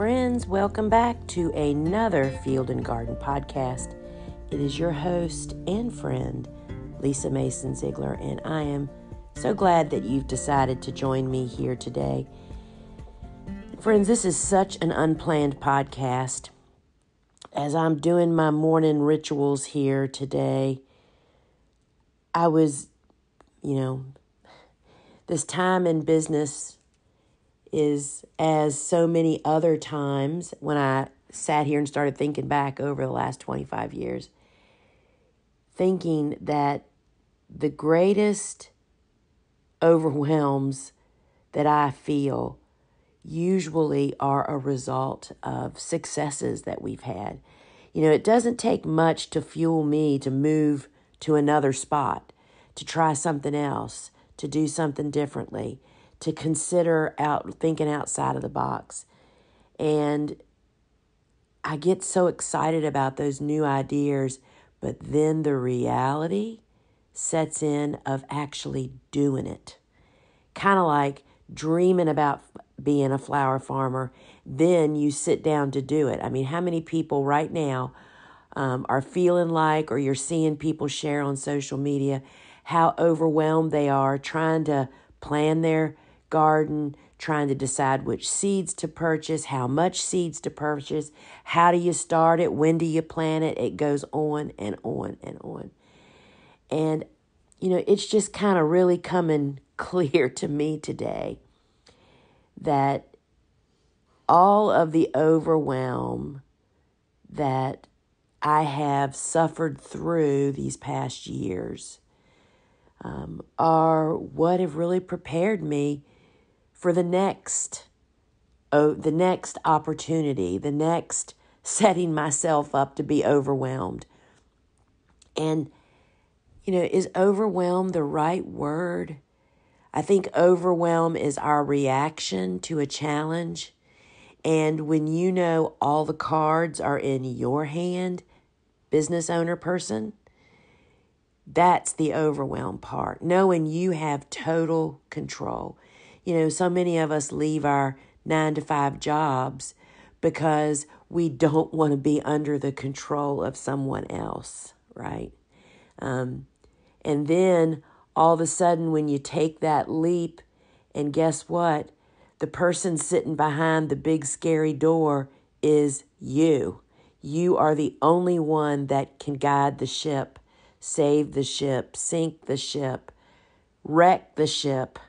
friends, welcome back to another Field and Garden podcast. It is your host and friend, Lisa Mason Ziegler, and I am so glad that you've decided to join me here today. Friends, this is such an unplanned podcast. As I'm doing my morning rituals here today, I was, this time in business is, as so many other times when I sat here and started thinking back over the last 25 years, thinking that the greatest overwhelms that I feel usually are a result of successes that we've had. It doesn't take much to fuel me to move to another spot, to try something else, to do something differently, to consider thinking outside of the box. And I get so excited about those new ideas, but then the reality sets in of actually doing it. Kind of like dreaming about being a flower farmer, then you sit down to do it. I mean, how many people right now are feeling like, or you're seeing people share on social media, how overwhelmed they are trying to plan their garden, trying to decide which seeds to purchase, how much seeds to purchase, how do you start it, when do you plant it? It goes on and on and on. And, it's just kind of really coming clear to me today that all of the overwhelm that I have suffered through these past years are what have really prepared me for the next opportunity, the next setting myself up to be overwhelmed. And, is overwhelm the right word? I think overwhelm is our reaction to a challenge. And when all the cards are in your hand, business owner person, that's the overwhelm part, knowing you have total control. So many of us leave our 9-to-5 jobs because we don't want to be under the control of someone else, right? And then all of a sudden when you take that leap, and guess what? The person sitting behind the big scary door is you. You are the only one that can guide the ship, save the ship, sink the ship, wreck the ship.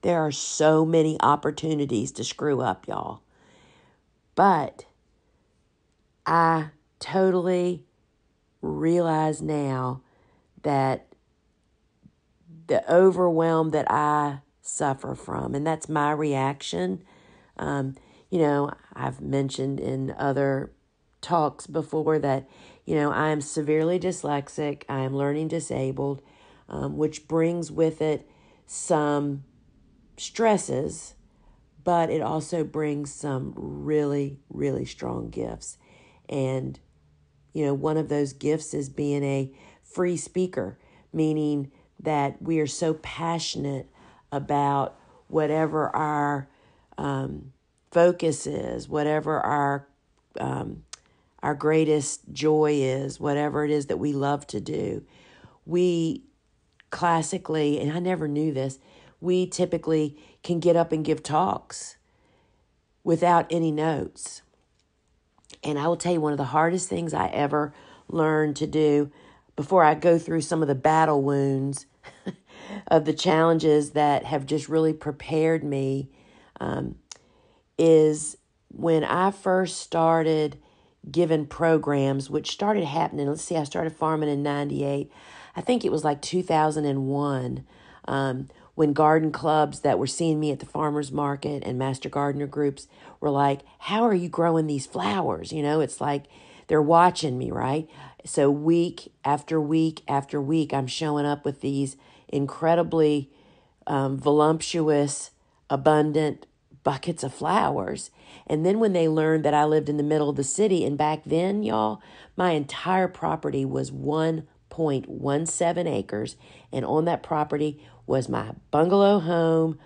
There are so many opportunities to screw up, y'all. But I totally realize now that the overwhelm that I suffer from, and that's my reaction. I've mentioned in other talks before that, I am severely dyslexic. I am learning disabled, which brings with it some stresses, but it also brings some really, really strong gifts. And, one of those gifts is being a free speaker, meaning that we are so passionate about whatever our focus is, whatever our greatest joy is, whatever it is that we love to do. We classically, and I never knew this, we typically can get up and give talks without any notes. And I will tell you, one of the hardest things I ever learned to do before I go through some of the battle wounds of the challenges that have just really prepared me is when I first started giving programs, which started happening. Let's see, I started farming in 98. I think it was like 2001 when garden clubs that were seeing me at the farmer's market and master gardener groups were like, how are you growing these flowers? It's like they're watching me, right? So week after week after week, I'm showing up with these incredibly voluptuous, abundant buckets of flowers. And then when they learned that I lived in the middle of the city, and back then, y'all, my entire property was 1.17 acres. And on that property was my bungalow home,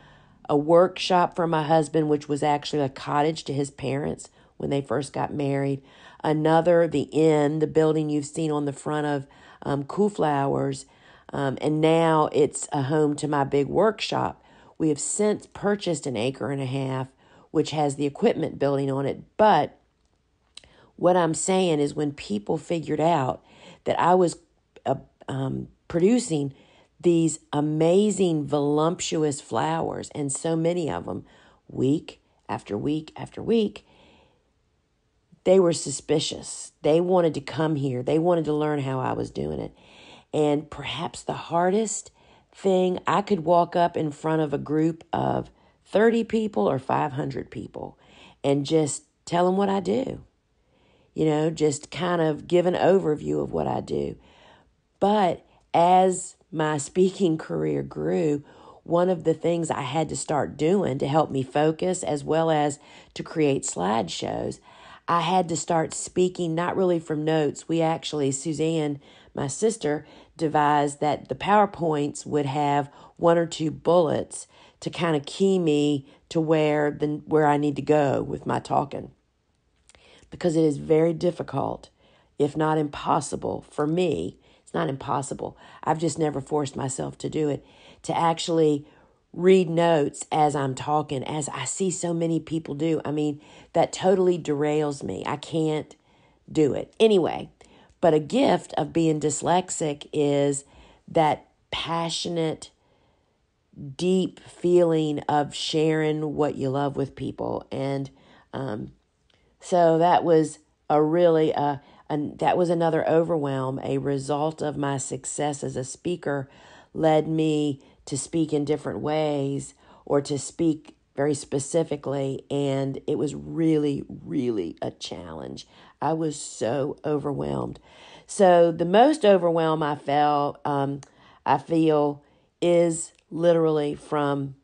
a workshop for my husband, which was actually a cottage to his parents when they first got married. Another, the inn, the building you've seen on the front of Cool Flowers. And now it's a home to my big workshop. We have since purchased an 1.5 acres, which has the equipment building on it. But what I'm saying is when people figured out that I was producing these amazing, voluptuous flowers, and so many of them, week after week after week, they were suspicious. They wanted to come here. They wanted to learn how I was doing it. And perhaps the hardest thing, I could walk up in front of a group of 30 people or 500 people and just tell them what I do. Just kind of give an overview of what I do. But as my speaking career grew, one of the things I had to start doing to help me focus as well as to create slideshows, I had to start speaking not really from notes. We actually, Suzanne, my sister, devised that the PowerPoints would have 1 or 2 bullets to kind of key me to where I need to go with my talking. Because it is very difficult, if not impossible, for me. It's not impossible. I've just never forced myself to do it, to actually read notes as I'm talking, as I see so many people do. I mean, that totally derails me. I can't do it. Anyway, but a gift of being dyslexic is that passionate, deep feeling of sharing what you love with people. And so that was that was another overwhelm. A result of my success as a speaker led me to speak in different ways or to speak very specifically. And it was really, really a challenge. I was so overwhelmed. So the most overwhelmed I feel is literally from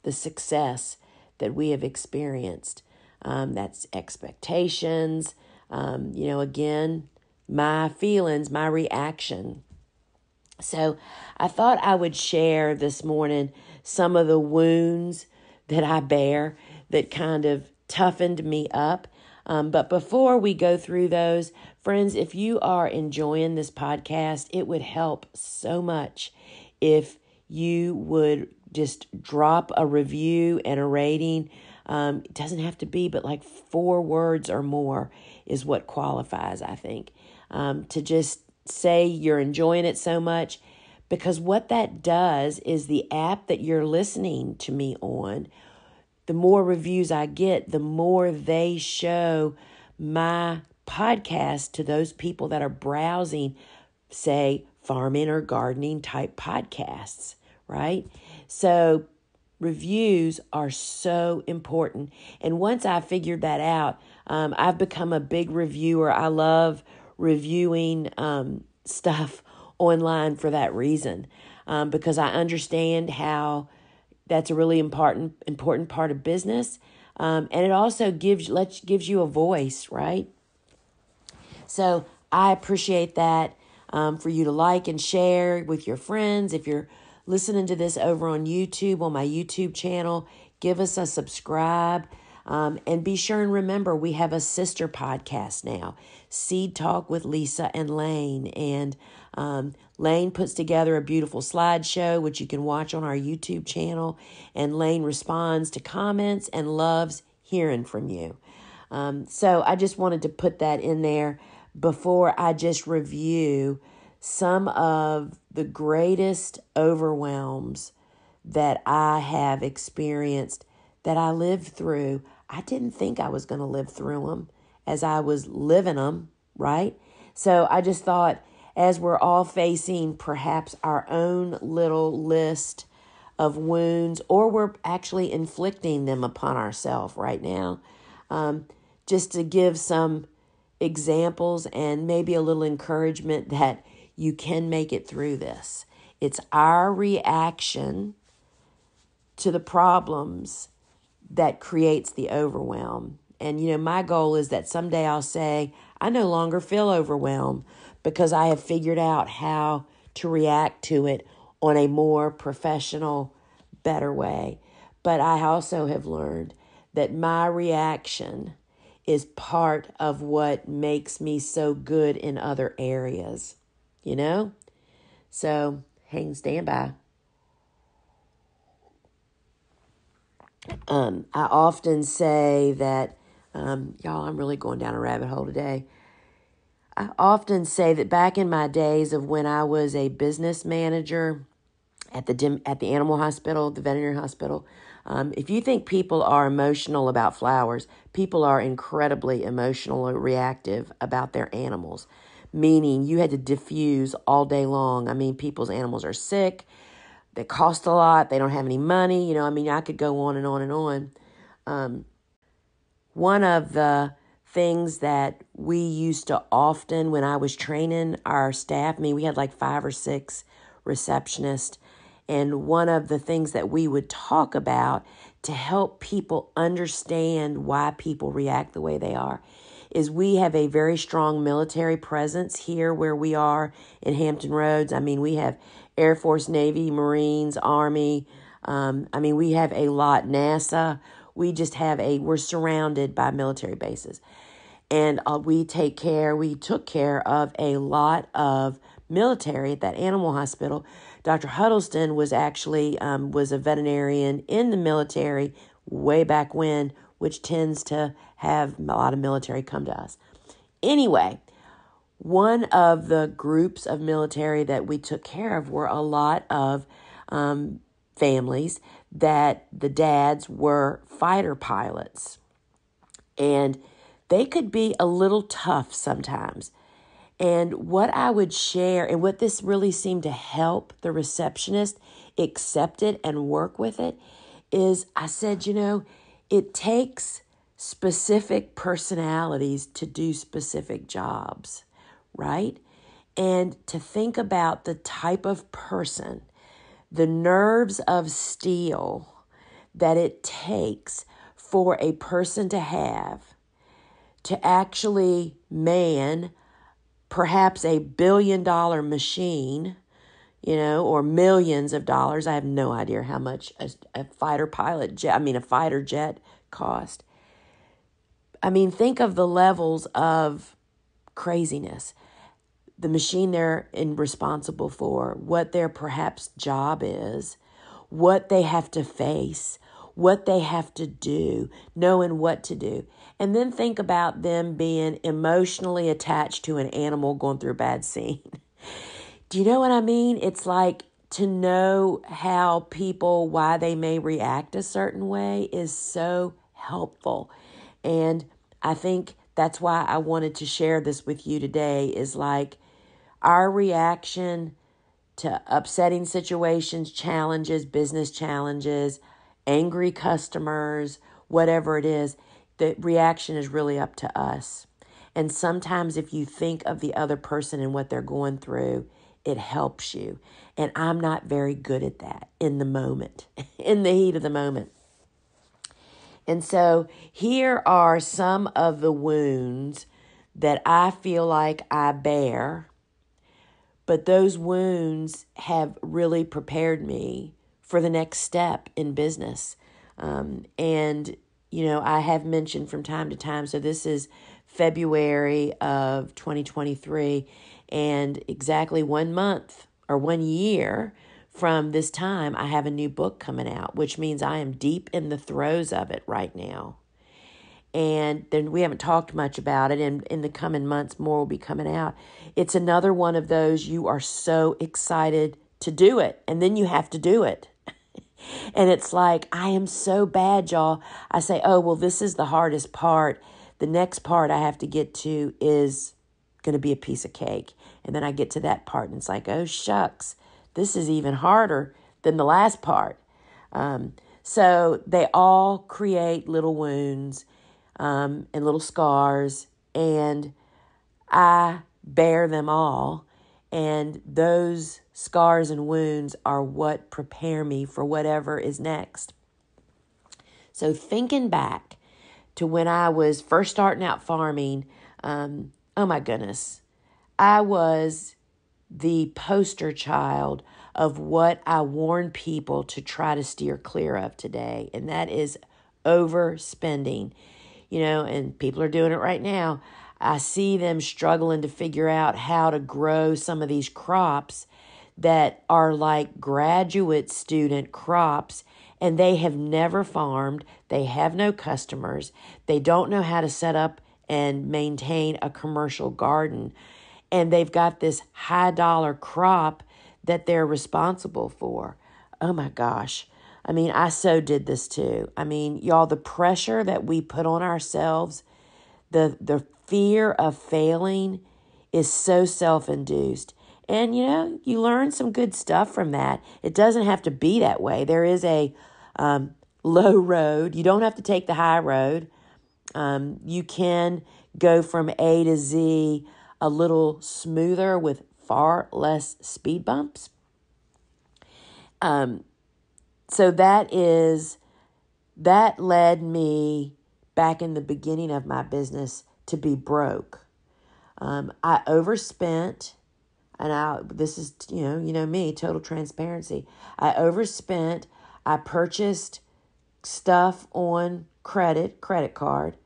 the success that we have experienced. That's expectations, again, my feelings, my reaction. So I thought I would share this morning some of the wounds that I bear that kind of toughened me up. But before we go through those, friends, if you are enjoying this podcast, it would help so much if you would just drop a review and a rating. It doesn't have to be, but like 4 words or more is what qualifies, I think, to just say you're enjoying it so much, because what that does is the app that you're listening to me on, the more reviews I get, the more they show my podcast to those people that are browsing, say, farming or gardening type podcasts, right? So reviews are so important. And once I figured that out, I've become a big reviewer. I love reviewing stuff online for that reason, because I understand how that's a really important part of business. And it also gives you a voice, right? So I appreciate that, for you to like and share with your friends. If you're listening to this over on YouTube, on my YouTube channel, give us a subscribe. And be sure and remember, we have a sister podcast now, Seed Talk with Lisa and Layne. And Layne puts together a beautiful slideshow, which you can watch on our YouTube channel. And Layne responds to comments and loves hearing from you. So I just wanted to put that in there before I just review some of the greatest overwhelms that I have experienced, that I lived through. I didn't think I was going to live through them as I was living them, right? So I just thought, as we're all facing perhaps our own little list of wounds, or we're actually inflicting them upon ourselves right now, just to give some examples and maybe a little encouragement that you can make it through this. It's our reaction to the problems that creates the overwhelm. And, my goal is that someday I'll say, I no longer feel overwhelmed because I have figured out how to react to it on a more professional, better way. But I also have learned that my reaction is part of what makes me so good in other areas, you know? So, stand by. I often say that, y'all, I'm really going down a rabbit hole today. I often say that back in my days of when I was a business manager at the animal hospital, the veterinary hospital, if you think people are emotional about flowers, people are incredibly emotional or reactive about their animals, meaning you had to diffuse all day long. I mean, people's animals are sick. They cost a lot. They don't have any money. I could go on and on and on. One of the things that we used to often, when I was training our staff, we had like 5 or 6 receptionists. And one of the things that we would talk about to help people understand why people react the way they are is we have a very strong military presence here where we are in Hampton Roads. We have Air Force, Navy, Marines, Army. We have a lot, NASA. We're surrounded by military bases. And we took care of a lot of military at that animal hospital. Dr. Huddleston was actually was a veterinarian in the military way back when, which tends to have a lot of military come to us. Anyway, one of the groups of military that we took care of were a lot of families that the dads were fighter pilots. And they could be a little tough sometimes. And what I would share, and what this really seemed to help the receptionist accept it and work with it, is I said, it takes specific personalities to do specific jobs, right? And to think about the type of person, the nerves of steel that it takes for a person to have to actually man perhaps $1 billion machine, or millions of dollars. I have no idea how much a fighter jet cost. Think of the levels of craziness. The machine they're responsible for, what their perhaps job is, what they have to face, what they have to do, knowing what to do. And then think about them being emotionally attached to an animal going through a bad scene. Do you know what I mean? It's like to know how people, why they may react a certain way is so helpful. And I think that's why I wanted to share this with you today is like our reaction to upsetting situations, challenges, business challenges, angry customers, whatever it is, the reaction is really up to us. And sometimes if you think of the other person and what they're going through, it helps you. And I'm not very good at that in the moment, in the heat of the moment. And so here are some of the wounds that I feel like I bear, but those wounds have really prepared me for the next step in business. I have mentioned from time to time, so this is February of 2023, and exactly 1 month or 1 year from this time, I have a new book coming out, which means I am deep in the throes of it right now. And then we haven't talked much about it, and in the coming months, more will be coming out. It's another one of those, you are so excited to do it, and then you have to do it. And it's like, I am so bad, y'all. I say, oh, well, this is the hardest part. The next part I have to get to is going to be a piece of cake. And then I get to that part, and it's like, oh, shucks, this is even harder than the last part. So they all create little wounds and little scars, and I bear them all. And those scars and wounds are what prepare me for whatever is next. So thinking back to when I was first starting out farming, oh my goodness, I was the poster child of what I warn people to try to steer clear of today, and that is overspending. And people are doing it right now. I see them struggling to figure out how to grow some of these crops that are like graduate student crops, and they have never farmed. They have no customers. They don't know how to set up and maintain a commercial garden. And they've got this high dollar crop that they're responsible for. Oh my gosh. I so did this too. Y'all, the pressure that we put on ourselves, the fear of failing is so self-induced. And, you learn some good stuff from that. It doesn't have to be that way. There is a low road. You don't have to take the high road. You can go from A to Z a little smoother with far less speed bumps. So that led me back in the beginning of my business to be broke. I overspent, and this is, me, total transparency. I overspent. I purchased stuff on credit card,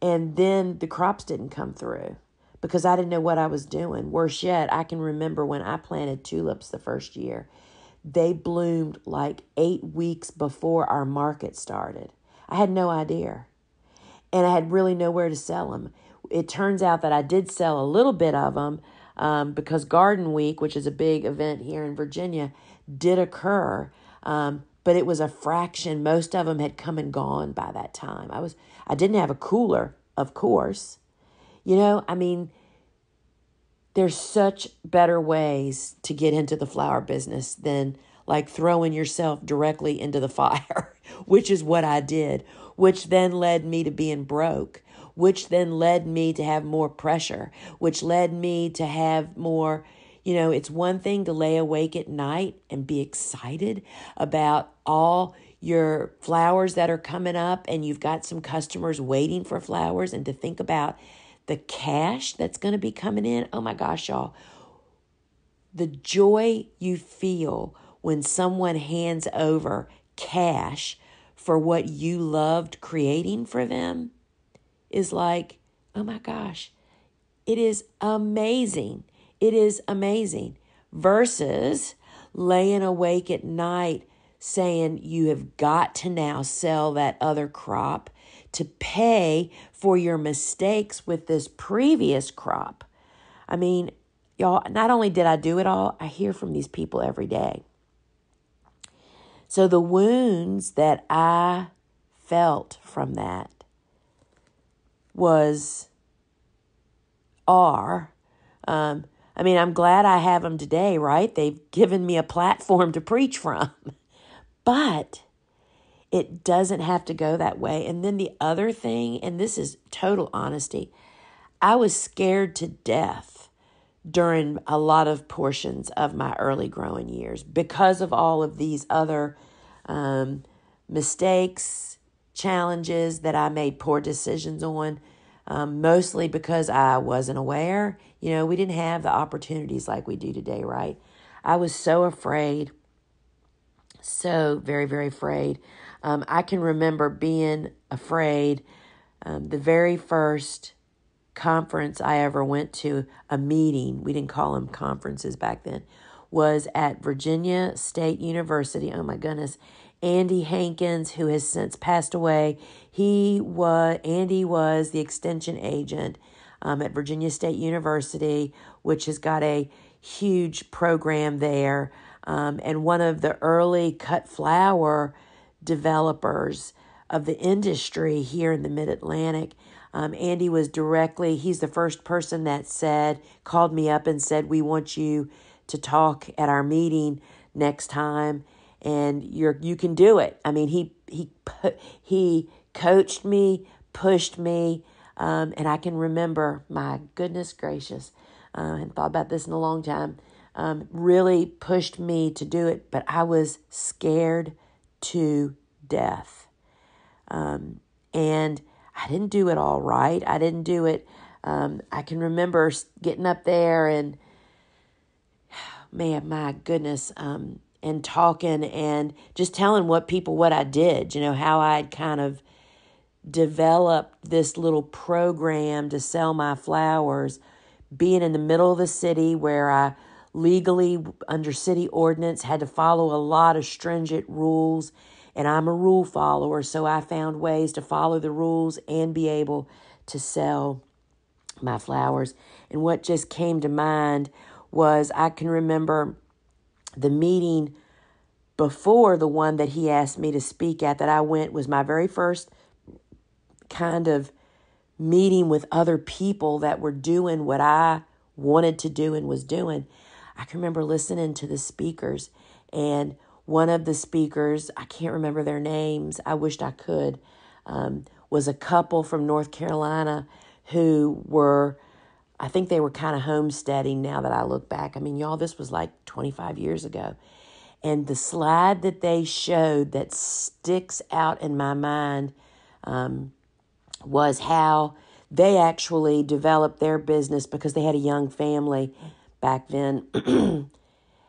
and then the crops didn't come through because I didn't know what I was doing. Worse yet, I can remember when I planted tulips the first year. They bloomed like 8 weeks before our market started. I had no idea. And I had really nowhere to sell them. It turns out that I did sell a little bit of them because Garden Week, which is a big event here in Virginia, did occur. But it was a fraction. Most of them had come and gone by that time. I didn't have a cooler, of course. There's such better ways to get into the flower business than like throwing yourself directly into the fire, which is what I did, which then led me to being broke, which then led me to have more pressure, which led me to have more, it's one thing to lay awake at night and be excited about all your flowers that are coming up and you've got some customers waiting for flowers, and to think about the cash that's going to be coming in. Oh my gosh, y'all. The joy you feel when someone hands over cash for what you loved creating for them is like, oh my gosh, it is amazing. It is amazing. Versus laying awake at night saying you have got to now sell that other crop to pay for your mistakes with this previous crop. Y'all, not only did I do it all, I hear from these people every day. So the wounds that I felt from that I'm glad I have them today, right? They've given me a platform to preach from. But it doesn't have to go that way. And then the other thing, and this is total honesty, I was scared to death during a lot of portions of my early growing years because of all of these other mistakes, challenges that I made poor decisions on, mostly because I wasn't aware. We didn't have the opportunities like we do today, right? I was so afraid, so very, very afraid. I can remember being afraid. The very first conference I ever went to, a meeting, we didn't call them conferences back then, was at Virginia State University. Oh my goodness. Andy Hankins, who has since passed away, Andy was the extension agent at Virginia State University, which has got a huge program there, and one of the early cut flower developers of the industry here in the Mid-Atlantic. Andy was he's the first person that called me up and said, we want you to talk at our meeting next time, and you can do it. He coached me, pushed me, and I can remember, my goodness gracious, I hadn't thought about this in a long time, really pushed me to do it, but I was scared to death. And I didn't do it all right. I didn't do it. I can remember getting up there and man, my goodness, and talking and just telling what I did, how I'd kind of developed this little program to sell my flowers, being in the middle of the city where I legally, under city ordinance, had to follow a lot of stringent rules. And I'm a rule follower, so I found ways to follow the rules and be able to sell my flowers. And what just came to mind was I can remember the meeting before the one that he asked me to speak at that I went was my very first kind of meeting with other people that were doing what I wanted to do and was doing. I can remember listening to the speakers, and one of the speakers, I can't remember their names, I wished I could, was a couple from North Carolina who were, I think they were kind of homesteading now that I look back. I mean, y'all, this was like 25 years ago. And the slide that they showed that sticks out in my mind was how they actually developed their business because they had a young family back then,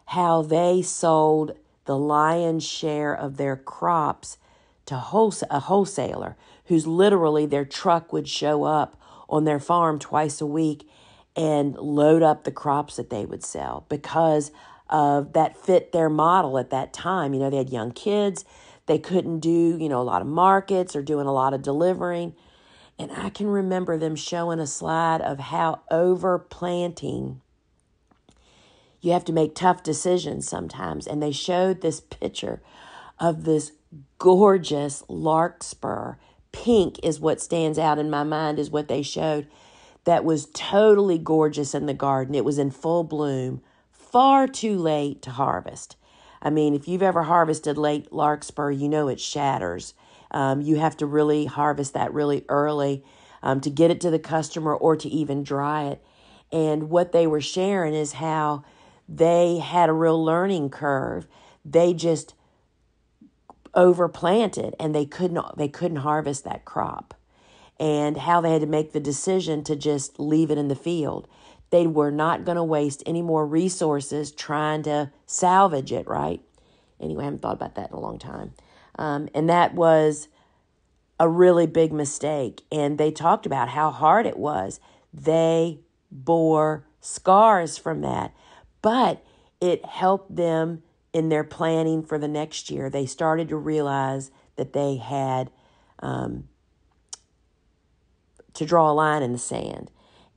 how they sold the lion's share of their crops to a wholesaler who's literally their truck would show up on their farm twice a week and load up the crops that they would sell because of that fit their model at that time. They had young kids. They couldn't do, a lot of markets or doing a lot of delivering. And I can remember them showing a slide of how overplanting, you have to make tough decisions sometimes. And they showed this picture of this gorgeous larkspur. Pink is what stands out in my mind, is what they showed. That was totally gorgeous in the garden. It was in full bloom, far too late to harvest. I mean, if you've ever harvested late larkspur, it shatters. You have to really harvest that really early to get it to the customer or to even dry it. And what they were sharing is how they had a real learning curve. They just overplanted and they couldn't harvest that crop. And how they had to make the decision to just leave it in the field. They were not going to waste any more resources trying to salvage it, right? Anyway, I haven't thought about that in a long time. And that was a really big mistake. And they talked about how hard it was. They bore scars from that. But it helped them in their planning for the next year. They started to realize that they had to draw a line in the sand.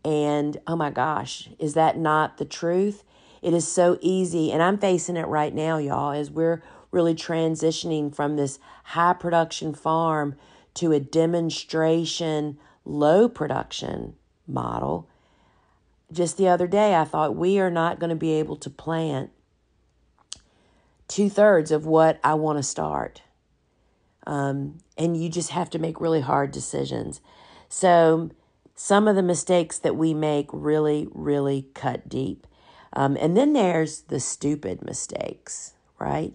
And oh my gosh, is that not the truth? It is so easy. And I'm facing it right now, y'all, as we're really transitioning from this high production farm to a demonstration, low production model. Just the other day, I thought we are not going to be able to plant 2/3 of what I want to start. And you just have to make really hard decisions. So some of the mistakes that we make really, really cut deep. And then there's the stupid mistakes, right?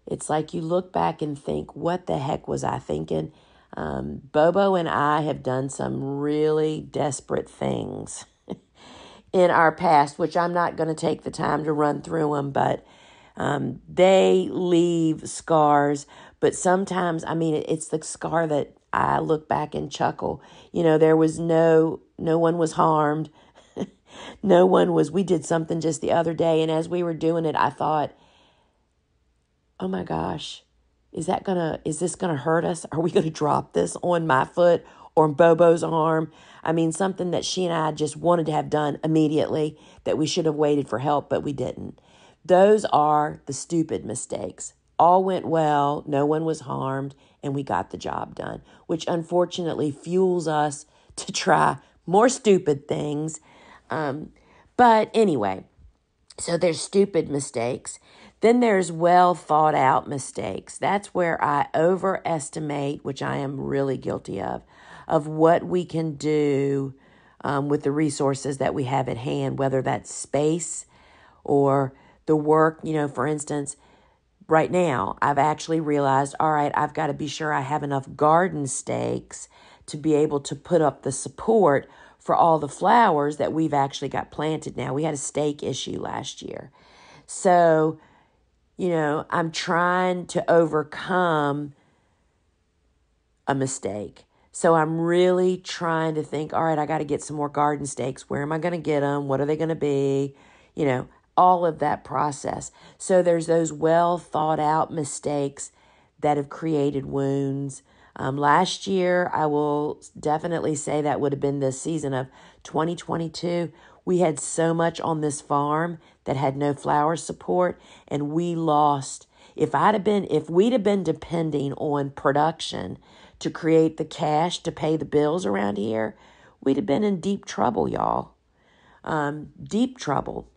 It's like you look back and think, what the heck was I thinking? Bobo and I have done some really desperate things in our past, which I'm not going to take the time to run through them, but they leave scars. But sometimes, it's the scar that I look back and chuckle. There was no one was harmed. We did something just the other day. And as we were doing it, I thought, oh my gosh, is this going to hurt us? Are we going to drop this on my foot or Bobo's arm? Something that she and I just wanted to have done immediately, that we should have waited for help, but we didn't. Those are the stupid mistakes. All went well, no one was harmed, and we got the job done, which unfortunately fuels us to try more stupid things. But anyway, so there's stupid mistakes. Then there's well thought out mistakes. That's where I overestimate, which I am really guilty of what we can do with the resources that we have at hand, whether that's space or the work. For instance, right now, I've actually realized, all right, I've got to be sure I have enough garden stakes to be able to put up the support for all the flowers that we've actually got planted now. We had a stake issue last year. So, I'm trying to overcome a mistake. So I'm really trying to think, all right, I got to get some more garden stakes. Where am I going to get them? What are they going to be? All of that process. So there's those well thought out mistakes that have created wounds. Last year, I will definitely say that would have been the season of 2022. We had so much on this farm that had no flower support, and we lost. If we'd have been depending on production to create the cash to pay the bills around here, we'd have been in deep trouble, y'all. Deep trouble.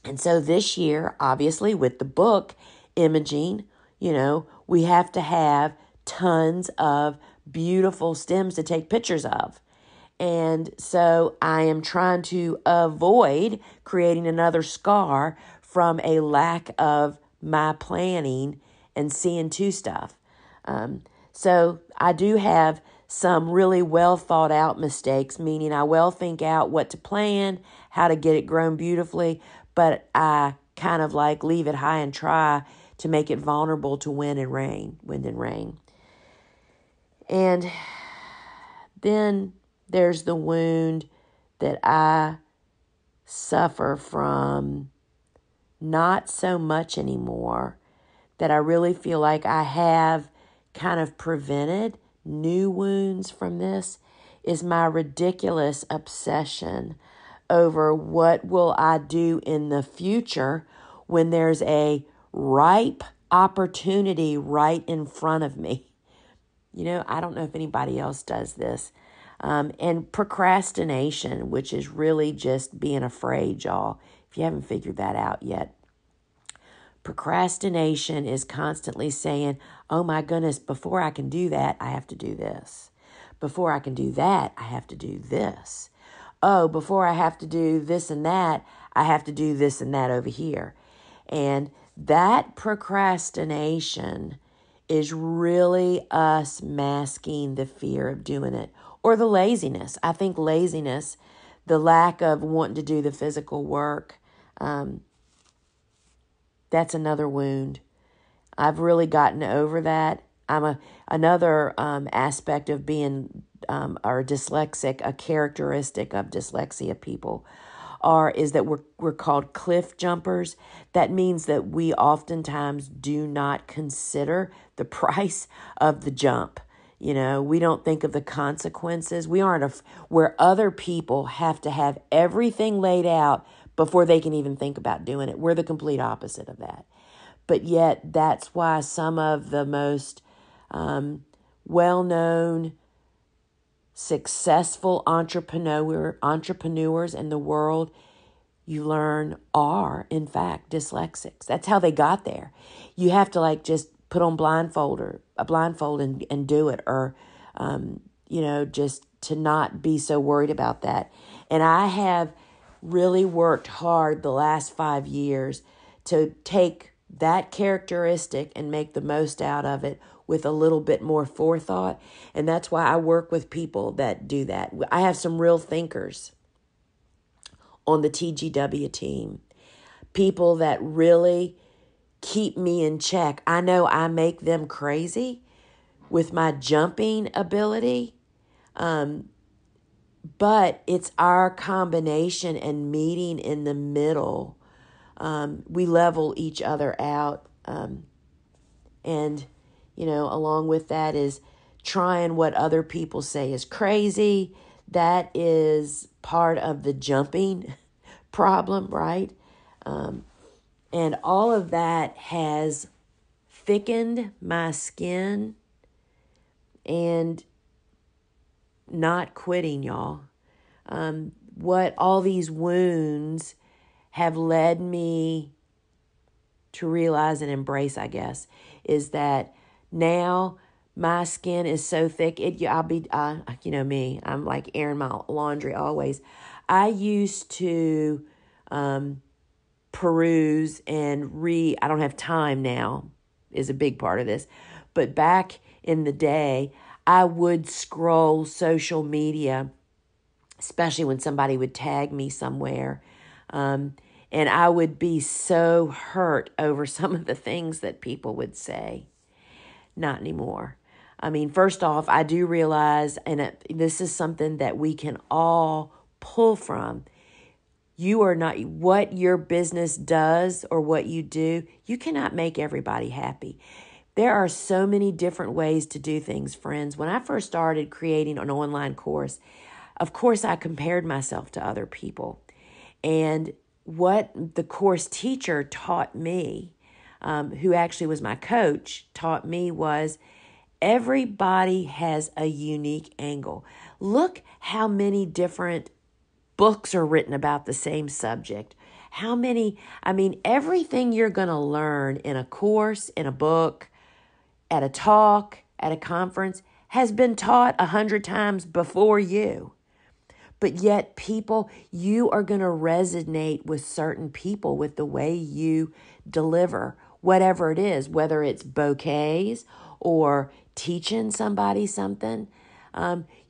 And so this year, obviously, with the book imaging, we have to have tons of beautiful stems to take pictures of. And so I am trying to avoid creating another scar from a lack of my planning and C&2 stuff. So I do have some really well thought out mistakes, meaning I well think out what to plan, how to get it grown beautifully, but I kind of like leave it high and try to make it vulnerable to wind and rain. And then there's the wound that I suffer from not so much anymore, that I really feel like I have kind of prevented new wounds from this, is my ridiculous obsession over what will I do in the future when there's a ripe opportunity right in front of me. I don't know if anybody else does this. And procrastination, which is really just being afraid, y'all, if you haven't figured that out yet. Procrastination is constantly saying, oh my goodness, before I can do that, I have to do this. Before I can do that, I have to do this. Oh, before I have to do this and that, I have to do this and that over here. And that procrastination is really us masking the fear of doing it, or the laziness. I think laziness, the lack of wanting to do the physical work, that's another wound. I've really gotten over that. Another aspect of being or dyslexic, a characteristic of dyslexia people is that we're called cliff jumpers. That means that we oftentimes do not consider the price of the jump. We don't think of the consequences. We aren't where other people have to have everything laid out before they can even think about doing it. We're the complete opposite of that. But yet that's why some of the most well-known, successful entrepreneurs in the world, you learn, are, in fact, dyslexics. That's how they got there. You have to just put on a blindfold and do it, or, just to not be so worried about that. And I have really worked hard the last 5 years to take that characteristic and make the most out of it with a little bit more forethought. And that's why I work with people that do that. I have some real thinkers on the TGW team, people that really keep me in check. I know I make them crazy with my jumping ability, but it's our combination and meeting in the middle. We level each other out. And, along with that is trying what other people say is crazy. That is part of the jumping problem, right? And all of that has thickened my skin and not quitting, y'all. What all these wounds have led me to realize and embrace, I guess, is that now my skin is so thick. Me, I'm like airing my laundry always. I used to peruse and read. I don't have time now, is a big part of this. But back in the day, I would scroll social media, especially when somebody would tag me somewhere. And And I would be so hurt over some of the things that people would say. Not anymore. I mean, first off, I do realize, and this is something that we can all pull from. You are not, what your business does or what you do, you cannot make everybody happy. There are so many different ways to do things, friends. When I first started creating an online course, of course, I compared myself to other people. And what the course teacher taught me, who actually was my coach, taught me was everybody has a unique angle. Look how many different books are written about the same subject. Everything you're going to learn in a course, in a book, at a talk, at a conference, has been taught 100 times before you. But yet you are going to resonate with certain people with the way you deliver, whatever it is, whether it's bouquets or teaching somebody something.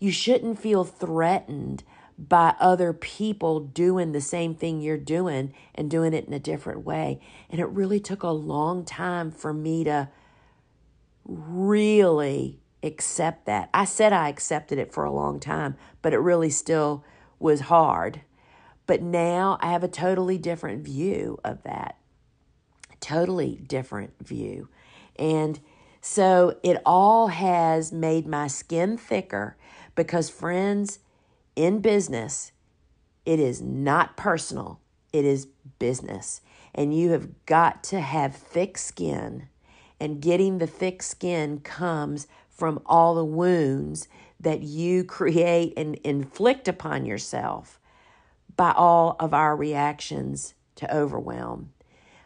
You shouldn't feel threatened by other people doing the same thing you're doing and doing it in a different way. And it really took a long time for me to really accept that. I said I accepted it for a long time, but it really still was hard. But now I have a totally different view of that. Totally different view. And so it all has made my skin thicker because, friends, in business, it is not personal. It is business. And you have got to have thick skin. And getting the thick skin comes from all the wounds that you create and inflict upon yourself by all of our reactions to overwhelm.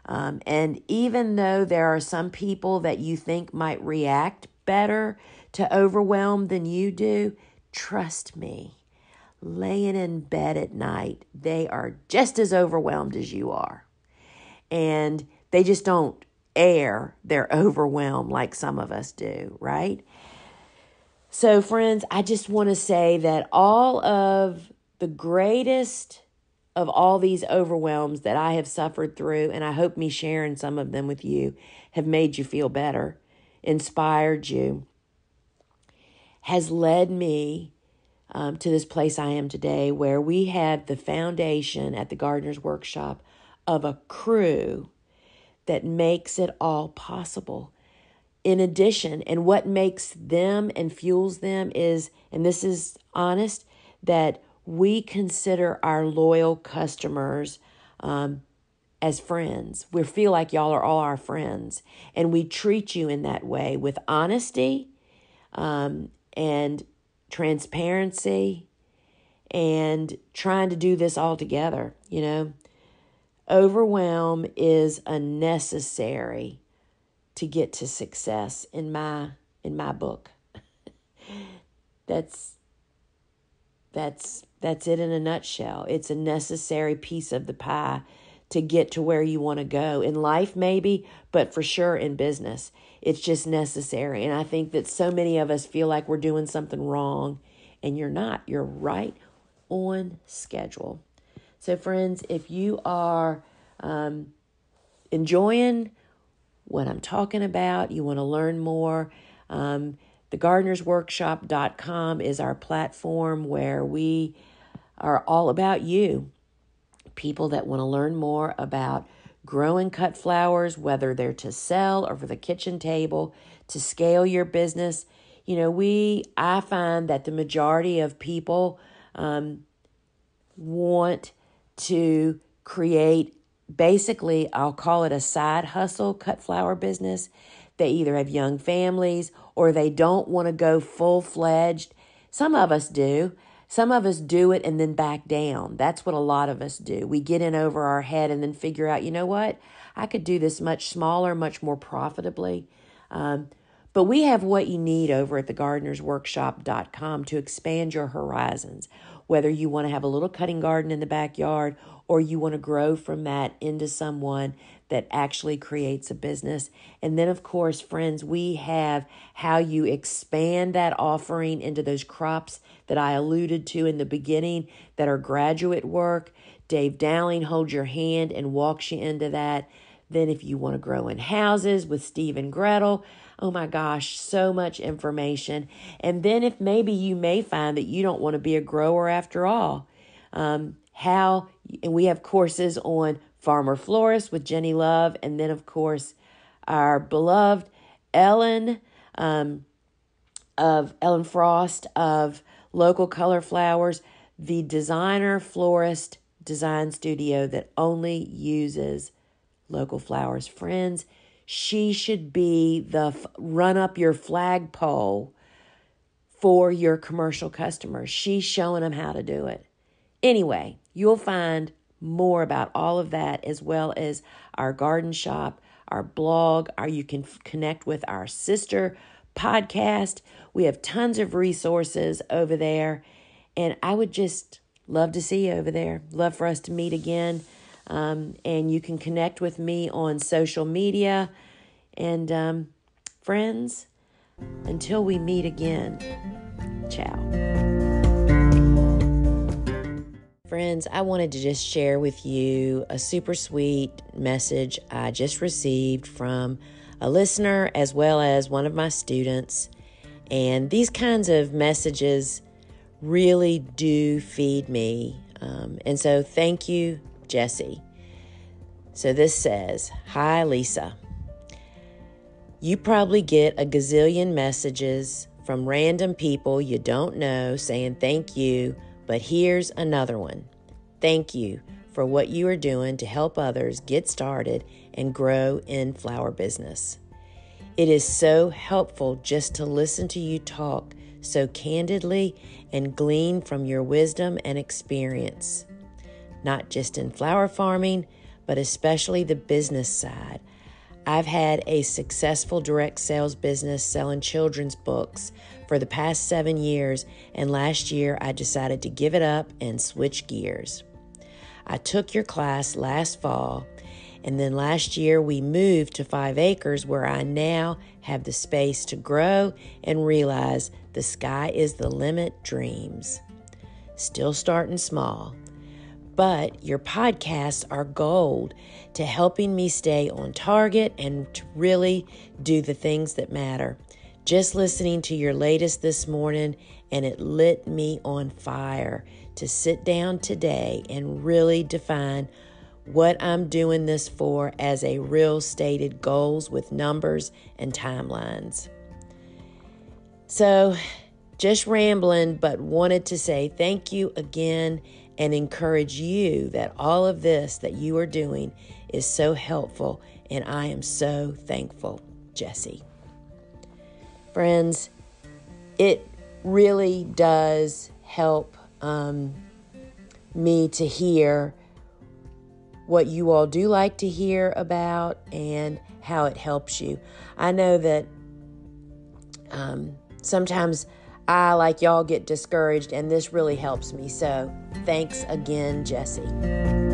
And even though there are some people that you think might react better to overwhelm than you do, trust me, laying in bed at night, they are just as overwhelmed as you are. And they just don't air their overwhelm like some of us do, right? So, friends, I just want to say that all of the greatest of all these overwhelms that I have suffered through, and I hope me sharing some of them with you have made you feel better, inspired you, has led me to this place I am today, where we have the foundation at the Gardner's workshop of a crew that makes it all possible. In addition, and what makes them and fuels them is, and this is honest, that we consider our loyal customers as friends. We feel like y'all are all our friends, and we treat you in that way with honesty and transparency and trying to do this all together, you know. Overwhelm is a necessary to get to success in my book. That's it in a nutshell. It's a necessary piece of the pie to get to where you want to go in life, maybe, but for sure in business. It's just necessary. And I think that so many of us feel like we're doing something wrong, and you're not. You're right on schedule. So, friends, if you are enjoying what I'm talking about, you want to learn more, thegardnersworkshop.com is our platform where we are all about you. People that want to learn more about growing cut flowers, whether they're to sell or for the kitchen table, to scale your business. You know, I find that the majority of people want to create, basically, I'll call it a side hustle cut flower business. They either have young families or they don't want to go full-fledged. Some of us do. Some of us do it and then back down. That's what a lot of us do. We get in over our head and then figure out, you know what? I could do this much smaller, much more profitably. But we have what you need over at thegardnersworkshop.com to expand your horizons. Whether you want to have a little cutting garden in the backyard or you want to grow from that into someone that actually creates a business. And then, of course, friends, we have how you expand that offering into those crops that I alluded to in the beginning that are graduate work, Dave Dowling holds your hand and walks you into that. Then if you want to grow in houses with Steve and Gretel, oh my gosh, so much information. And then if maybe you may find that you don't want to be a grower after all, and we have courses on Farmer Florist with Jenny Love, and then of course our beloved Ellen of Ellen Frost of Local Color Flowers, the designer florist design studio that only uses local flowers. Friends, she should be the run up your flagpole for your commercial customers. She's showing them how to do it. Anyway, you'll find more about all of that, as well as our garden shop, our blog, you can connect with our sister podcast. We have tons of resources over there, and I would just love to see you over there. Love for us to meet again. And you can connect with me on social media. And friends, until we meet again, ciao. Friends, I wanted to just share with you a super sweet message I just received from a listener as well as one of my students. And these kinds of messages really do feed me. And so thank you, Jessie. So this says, "Hi, Lisa. You probably get a gazillion messages from random people you don't know saying thank you, but here's another one. Thank you for what you are doing to help others get started and grow in flower business. It is so helpful just to listen to you talk so candidly and glean from your wisdom and experience, not just in flower farming, but especially the business side. I've had a successful direct sales business selling children's books for the past 7 years, and last year I decided to give it up and switch gears. I took your class last fall, and then last year we moved to 5 acres where I now have the space to grow and realize the sky is the limit dreams. Still starting small. But your podcasts are gold to helping me stay on target and to really do the things that matter. Just listening to your latest this morning, and it lit me on fire to sit down today and really define what I'm doing this for as a real stated goals with numbers and timelines. So just rambling, but wanted to say thank you again and encourage you that all of this that you are doing is so helpful, and I am so thankful, Jessie. Friends, it really does help me to hear what you all do like to hear about and how it helps you. I know that sometimes I, like y'all, get discouraged, and this really helps me. So thanks again, Jessie.